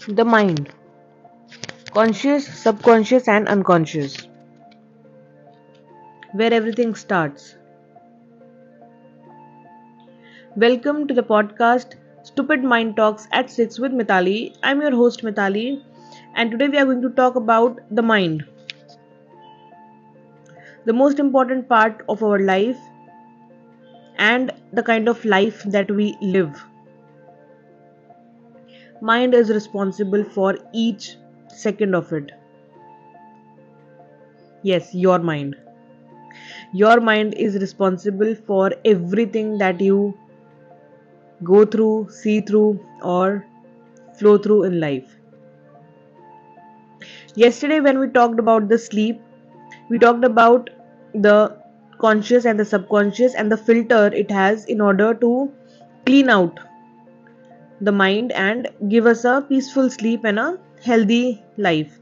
The mind, conscious, subconscious, and unconscious, where everything starts. Welcome to the podcast Stupid Mind Talks at 6 with Mitali. I'm your host Mitali, and today we are going to talk about the mind, the most important part of our life and the kind of life that we live. Mind is responsible for each second of it. Yes, your mind. Your mind is responsible for everything that you go through, see through, or flow through in life. Yesterday, when we talked about the sleep, we talked about the conscious and the subconscious and the filter it has in order to clean out the mind and give us a peaceful sleep and a healthy life.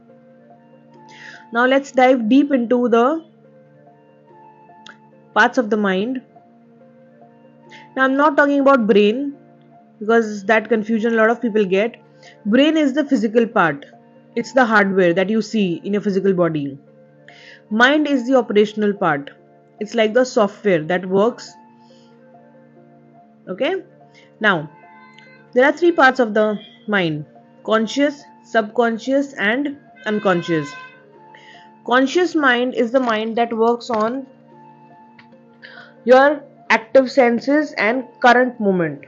Now, let's dive deep into the parts of the mind. Now, I'm not talking about brain because that confusion a lot of people get. Brain is the physical part, it's the hardware that you see in your physical body. Mind is the operational part, it's like the software that works. Okay, now there are three parts of the mind: conscious, subconscious, and unconscious. Conscious mind is the mind that works on your active senses and current moment.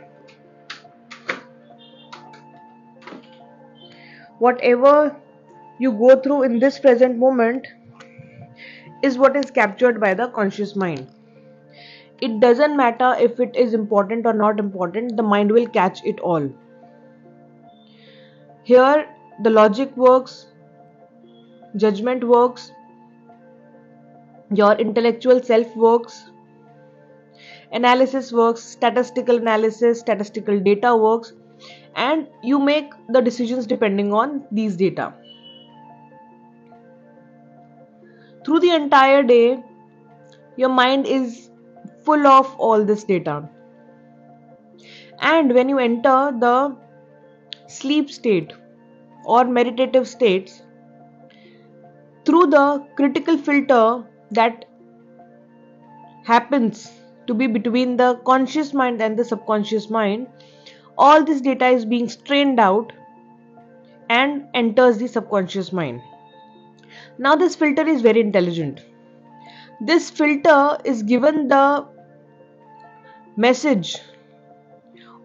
Whatever you go through in this present moment is what is captured by the conscious mind. It doesn't matter if it is important or not important, the mind will catch it all. Here, the logic works, judgment works, your intellectual self works, analysis works, statistical analysis, statistical data works, and you make the decisions depending on these data. Through the entire day, your mind is full of all this data. And when you enter the sleep state or meditative states, through the critical filter that happens to be between the conscious mind and the subconscious mind, all this data is being strained out and enters the subconscious mind. Now, this filter is very intelligent. This filter is given the message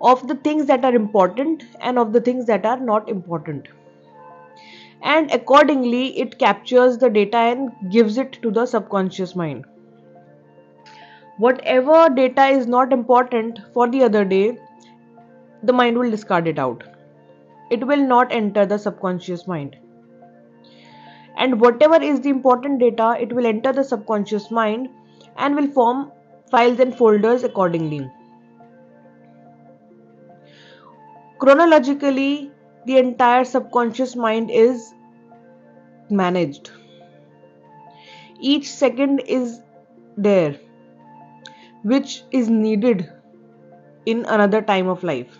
of the things that are important and of the things that are not important. And accordingly, it captures the data and gives it to the subconscious mind. Whatever data is not important for the other day, the mind will discard it out. It will not enter the subconscious mind. And whatever is the important data, it will enter the subconscious mind and will form files and folders accordingly. Chronologically, the entire subconscious mind is managed. Each second is there, which is needed in another time of life.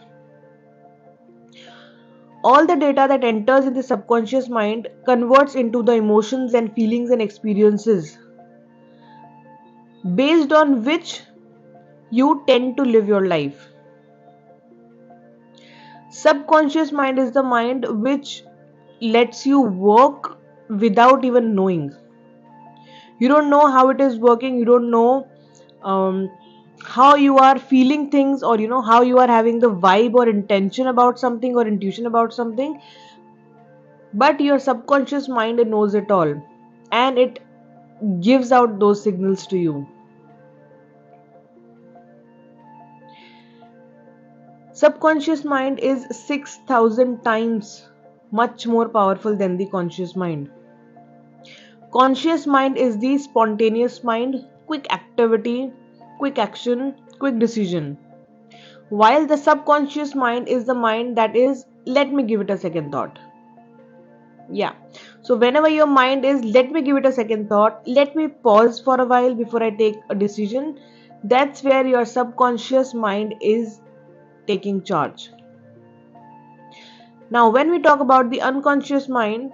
All the data that enters in the subconscious mind converts into the emotions and feelings and experiences based on which you tend to live your life. Subconscious mind is the mind which lets you work without even knowing. You don't know how it is working, you don't know how you are feeling things, or how you are having the vibe or intention about something or intuition about something, but your subconscious mind knows it all and it gives out those signals to you. Subconscious mind is 6,000 times much more powerful than the conscious mind. Conscious mind is the spontaneous mind, quick activity, quick action, quick decision. While the subconscious mind is the mind that is, let me give it a second thought. Yeah. So whenever your mind is, let me give it a second thought, let me pause for a while before I take a decision, that's where your subconscious mind is taking charge. Now, when we talk about the unconscious mind,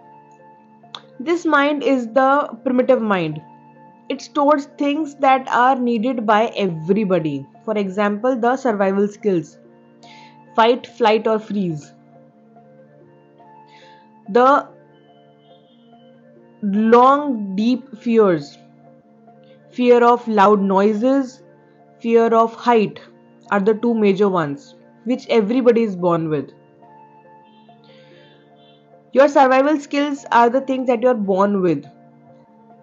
this mind is the primitive mind. It stores things that are needed by everybody. For example, the survival skills: fight, flight, or freeze. The long, deep fears: fear of loud noises, fear of height, are the two major ones, which everybody is born with. Your survival skills are the things that you're born with.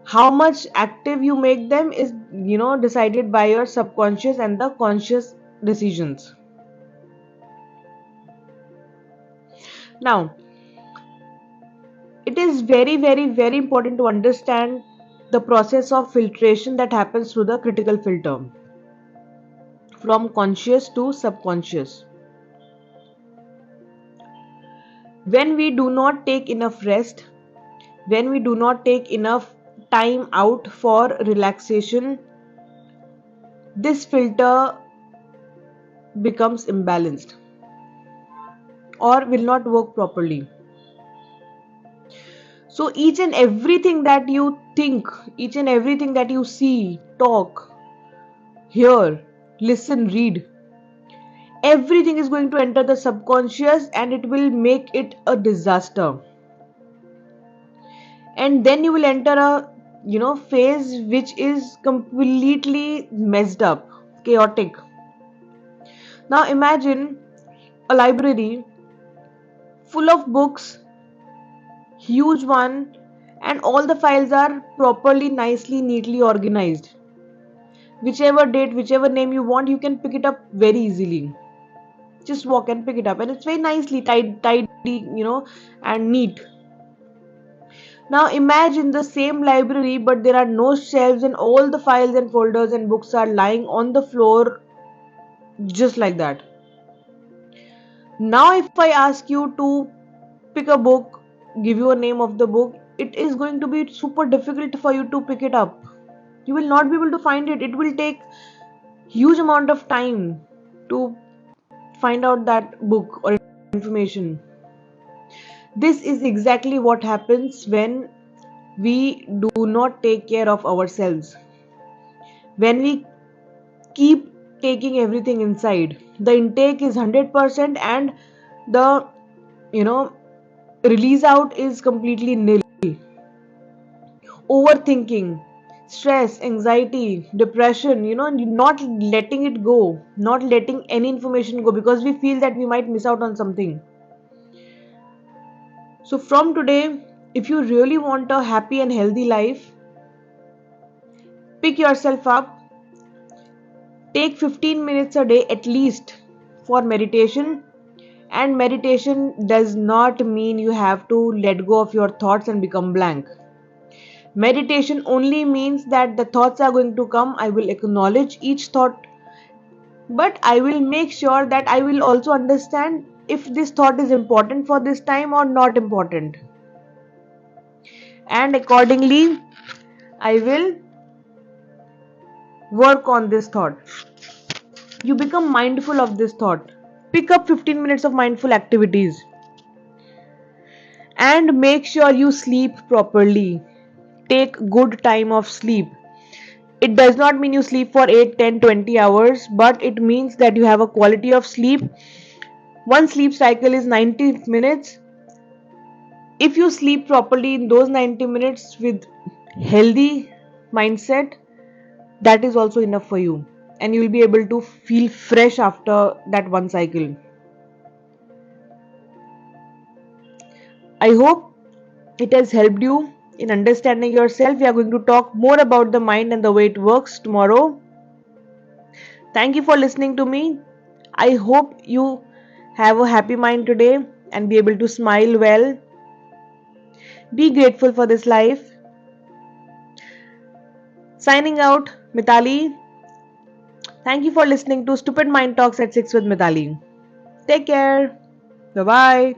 How much active you make them is, decided by your subconscious and the conscious decisions. Now, it is very, very, very important to understand the process of filtration that happens through the critical filter from conscious to subconscious. When we do not take enough rest, when we do not take enough time out for relaxation, this filter becomes imbalanced or will not work properly. So each and everything that you think, each and everything that you see, talk, hear, listen, read, everything is going to enter the subconscious and it will make it a disaster. And then you will enter a phase which is completely messed up, chaotic. Now imagine a library full of books, huge one, and all the files are properly, nicely, neatly organized. Whichever date, whichever name you want, you can pick it up very easily. Just walk and pick it up, and it's very nicely tidy, and neat. Now imagine the same library, but there are no shelves, and all the files and folders and books are lying on the floor just like that. Now, if I ask you to pick a book, give you a name of the book, it is going to be super difficult for you to pick it up. You will not be able to find it. It will take huge amount of time to find out that book or information. This is exactly what happens when we do not take care of ourselves. When we keep taking everything inside, the intake is 100% and the release out is completely nil. Overthinking, stress, anxiety, depression, not letting it go, not letting any information go because we feel that we might miss out on something. So from today, if you really want a happy and healthy life, pick yourself up, take 15 minutes a day at least for meditation. And meditation does not mean you have to let go of your thoughts and become blank. Meditation only means that the thoughts are going to come. I will acknowledge each thought, but I will make sure that I will also understand if this thought is important for this time or not important. And accordingly, I will work on this thought. You become mindful of this thought. Pick up 15 minutes of mindful activities. And make sure you sleep properly. Take good time of sleep. It does not mean you sleep for 8, 10, 20 hours, but it means that you have a quality of sleep. One sleep cycle is 90 minutes. If you sleep properly in those 90 minutes with healthy mindset, that is also enough for you. And you will be able to feel fresh after that one cycle. I hope it has helped you in understanding yourself. We are going to talk more about the mind and the way it works tomorrow. Thank you for listening to me. I hope you have a happy mind today and be able to smile well. Be grateful for this life. Signing out, Mitali. Thank you for listening to Stupid Mind Talks at 6 with Mitali. Take care. Bye-bye.